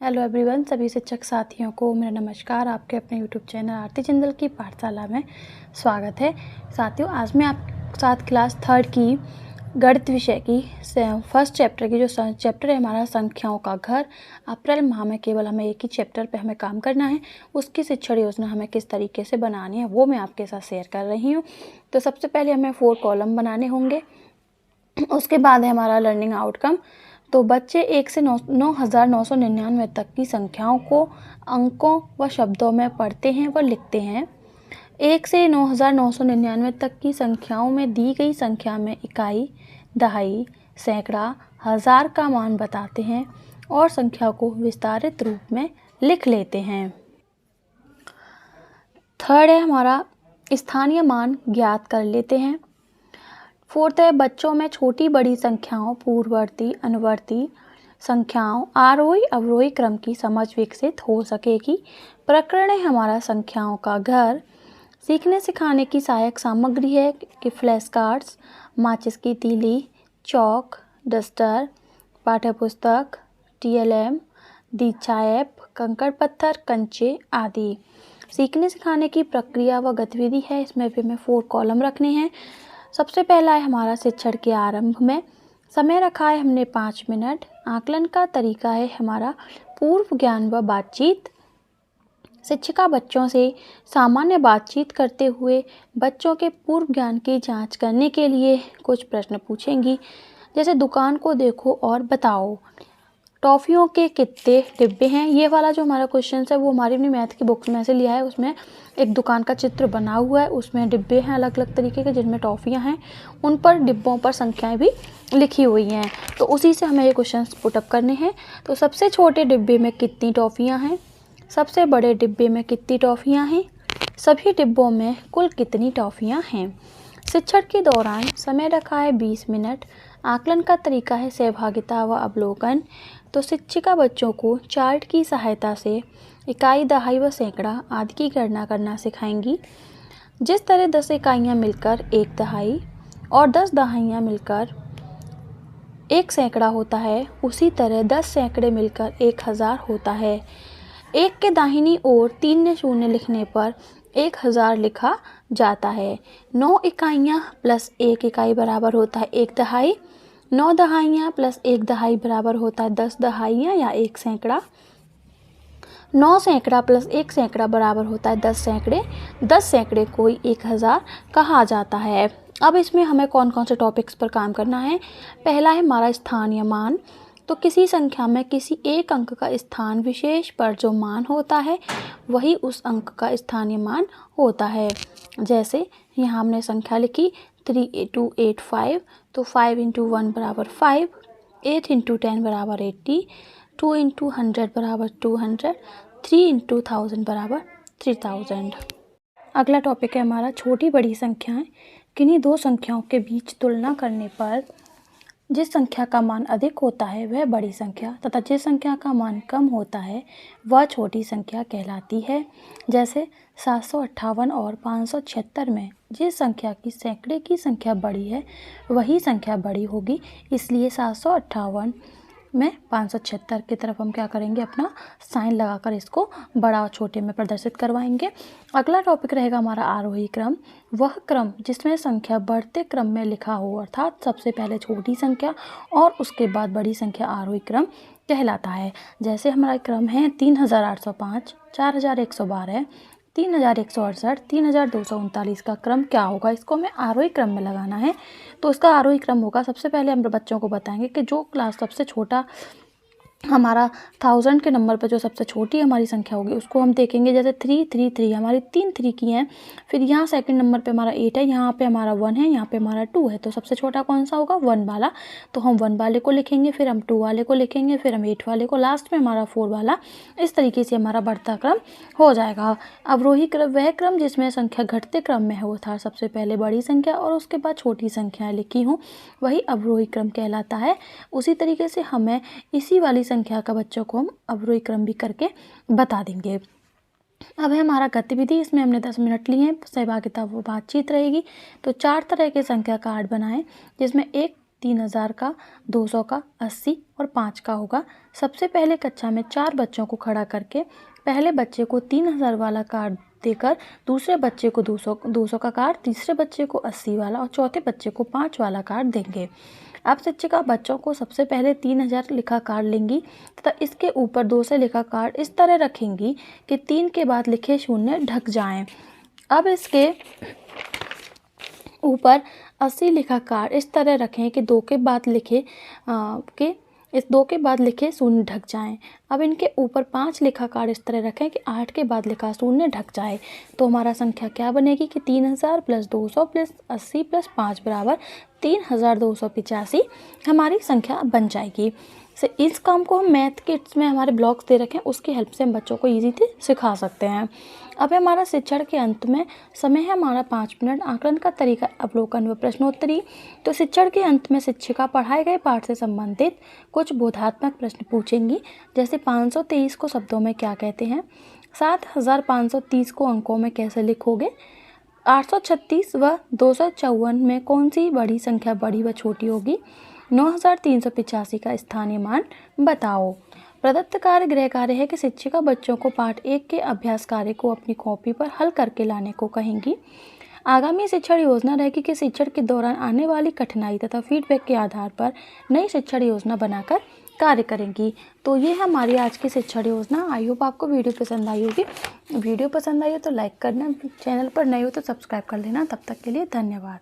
Hello everyone, सभी शिक्षक साथियों को मेरा नमस्कार। आपके अपने यूट्यूब चैनल आरती जिंदल की पाठशाला में स्वागत है। साथियों, आज मैं आपके साथ क्लास थर्ड की गणित विषय की फर्स्ट चैप्टर की जो चैप्टर है हमारा संख्याओं का घर, अप्रैल माह में केवल हमें एक ही चैप्टर पे हमें काम करना है। उसकी शिक्षण योजना हमें किस तरीके से बनानी है वो मैं आपके साथ शेयर कर रही हूँ। तो सबसे पहले हमें 4 कॉलम बनाने होंगे। उसके बाद है हमारा लर्निंग आउटकम। तो बच्चे 1 से 9,999 तक की संख्याओं को अंकों व शब्दों में पढ़ते हैं व लिखते हैं। 1 से 9,999 तक की संख्याओं में दी गई संख्या में इकाई, दहाई, सैकड़ा, हजार का मान बताते हैं और संख्या को विस्तारित रूप में लिख लेते हैं। थर्ड है हमारा स्थानीय मान ज्ञात कर लेते हैं। फोर्थ है बच्चों में छोटी बड़ी संख्याओं, पूर्ववर्ती अनुवर्ती संख्याओं, आरोही अवरोही क्रम की समझ विकसित हो सकेगी। प्रकरण है हमारा संख्याओं का घर। सीखने सिखाने की सहायक सामग्री है कि फ्लैश कार्ड्स, माचिस की तीली, चौक, डस्टर, पाठ्य पुस्तक, TLM, दीक्षा ऐप, कंकड़ पत्थर, कंचे आदि। सीखने सिखाने की प्रक्रिया व गतिविधि है, इसमें भी हमें 4 कॉलम रखने हैं। सबसे पहला है हमारा शिक्षण के आरंभ में। समय रखा है हमने 5 मिनट। आकलन का तरीका है हमारा पूर्व ज्ञान व बातचीत। शिक्षिका बच्चों से सामान्य बातचीत करते हुए बच्चों के पूर्व ज्ञान की जांच करने के लिए कुछ प्रश्न पूछेंगी, जैसे दुकान को देखो और बताओ, टॉफ़ियों के कितने डिब्बे हैं। ये वाला जो हमारा क्वेश्चन है वो हमारी अपनी मैथ की बुक्स में से लिया है। उसमें एक दुकान का चित्र बना हुआ है, उसमें डिब्बे हैं अलग अलग तरीके के जिनमें टॉफ़ियाँ हैं, उन पर डिब्बों पर संख्याएं भी लिखी हुई हैं। तो उसी से हमें ये क्वेश्चन पुटअप करने हैं। तो सबसे छोटे डिब्बे में कितनी टॉफ़ियाँ हैं, सबसे बड़े डिब्बे में कितनी टॉफ़ियाँ हैं, सभी डिब्बों में कुल कितनी टॉफ़ियाँ हैं। शिक्षण के दौरान समय रखा है 20 मिनट। आकलन का तरीका है सहभागिता व अवलोकन। तो शिक्षिका बच्चों को चार्ट की सहायता से इकाई, दहाई व सैकड़ा आदि की गणना करना सिखाएंगी। जिस तरह 10 इकाइयाँ मिलकर एक दहाई और 10 दहाइयाँ मिलकर एक सैकड़ा होता है, उसी तरह 10 सैकड़े मिलकर 1000 होता है। एक के दाहिनी ओर 3 ने शून्य लिखने पर 1000 लिखा जाता है। 9 इकाइयाँ प्लस 1 इकाई बराबर होता है 1 दहाई। 9 दहाइयाँ प्लस 1 दहाई बराबर होता है 10 दहाइयाँ या 1 सैकड़ा। 9 सैकड़ा प्लस 1 सैकड़ा बराबर होता है 10 सैकड़े। 10 सैकड़े को 1000 कहा जाता है। अब इसमें हमें कौन कौन से टॉपिक्स पर काम करना है। पहला है हमारा स्थानीय मान। तो किसी संख्या में किसी एक अंक का स्थान विशेष पर जो मान होता है वही उस अंक का स्थानीय मान होता है। जैसे यहाँ हमने संख्या लिखी 3285, तो 5 × 1 बराबर 5, 8 × 10 बराबर 80, 2 × 100 बराबर 200, 3 × 1000 बराबर 3000। अगला टॉपिक है हमारा छोटी बड़ी संख्याएं। किन्हीं दो संख्याओं के बीच तुलना करने पर जिस संख्या का मान अधिक होता है वह बड़ी संख्या तथा जिस संख्या का मान कम होता है वह छोटी संख्या कहलाती है। जैसे 758 और 576 में जिस संख्या की सैकड़े की संख्या बड़ी है वही संख्या बड़ी होगी, इसलिए 758 में 576 की तरफ हम क्या करेंगे, अपना साइन लगाकर इसको बड़ा और छोटे में प्रदर्शित करवाएंगे। अगला टॉपिक रहेगा हमारा आरोही क्रम। वह क्रम जिसमें संख्या बढ़ते क्रम में लिखा हो, अर्थात सबसे पहले छोटी संख्या और उसके बाद बड़ी संख्या आरोही क्रम कहलाता है। जैसे हमारा क्रम है 3805, 4112, 3168, 3239 का क्रम क्या होगा, इसको हमें आरोही क्रम में लगाना है। तो इसका आरोही क्रम होगा, सबसे पहले हम बच्चों को बताएंगे कि जो क्लास सबसे छोटा हमारा 1000 के नंबर पर जो सबसे छोटी हमारी संख्या होगी उसको हम देखेंगे। जैसे 333 हमारी 3 3 की हैं। फिर यहाँ सेकंड नंबर पे हमारा 8 है, यहाँ पे हमारा 1 है, यहाँ पे हमारा 2 है। तो सबसे छोटा कौन सा होगा, 1 वाला। तो हम 1 वाले को लिखेंगे, फिर हम 2 वाले को लिखेंगे, फिर हम 8 वाले को, लास्ट में हमारा 4 वाला। इस तरीके से हमारा बढ़ता क्रम हो जाएगा। अवरोही क्रम वह क्रम जिसमें संख्या घटते क्रम में हो, था सबसे पहले बड़ी संख्या और उसके बाद छोटी संख्याएँ लिखी हों, वही अवरोही क्रम कहलाता है। उसी तरीके से हमें इसी वाली संख्या का बच्चों को हम अवरोही क्रम भी करके बता देंगे। अब है हमारा गतिविधि, इसमें हमने 10 मिनट लिए हैं। सहभागिता वो बातचीत रहेगी। तो 4 तरह के संख्या कार्ड बनाएं जिसमें एक 3000 का, 200 का, 80 और 5 का होगा। सबसे पहले कक्षा में 4 बच्चों को खड़ा करके पहले बच्चे को 3000 वाला कार्ड देकर दूसरे बच्चे को 200 का कार्ड, तीसरे बच्चे को 80 वाला और चौथे बच्चे को 5 वाला कार्ड देंगे। अब शिक्षिका बच्चों को सबसे पहले 3000 लिखा कार्ड लेंगी तथा इसके ऊपर 200 लिखा कार्ड इस तरह रखेंगी कि 3 के बाद लिखे शून्य ढक जाएं। अब इसके ऊपर 80 लिखा कार्ड इस तरह रखें कि 2 के बाद लिखे शून्य ढक जाएं। अब इनके ऊपर 5 लिखा कार्ड इस तरह रखें कि 8 के बाद लिखा शून्य ढक जाए। तो हमारा संख्या क्या बनेगी कि 3000 + 200 + 80 + 5 बराबर 3285 हमारी संख्या बन जाएगी। से इस काम को हम मैथ किट्स में हमारे ब्लॉक्स दे रखे हैं, उसकी हेल्प से हम बच्चों को ईजीली सिखा सकते हैं। अब हमारा शिक्षण के अंत में समय है हमारा 5 मिनट। आकलन का तरीका, अवलोकन व प्रश्नोत्तरी। तो शिक्षण के अंत में शिक्षिका पढ़ाए गए पाठ से संबंधित कुछ बोधात्मक प्रश्न पूछेंगी, जैसे 523 को शब्दों में क्या कहते हैं, 7530 को अंकों में कैसे लिखोगे, 836 व 254 में कौन सी बड़ी संख्या बड़ी व छोटी होगी, 9385 का स्थानीय मान बताओ। प्रदत्त कार्य गृह कार्य है कि शिक्षिका बच्चों को पाठ 1 के अभ्यास कार्य को अपनी कॉपी पर हल करके लाने को कहेंगी। आगामी शिक्षण योजना रहेगी कि शिक्षण के दौरान आने वाली कठिनाई तथा फीडबैक के आधार पर नई शिक्षण योजना बनाकर कार्य करेंगी। तो ये है हमारी आज की शिक्षण योजना। आई होप आपको वीडियो पसंद आई होगी। वीडियो पसंद आई हो तो लाइक करना, चैनल पर नए हो तो सब्सक्राइब कर लेना। तब तक के लिए धन्यवाद।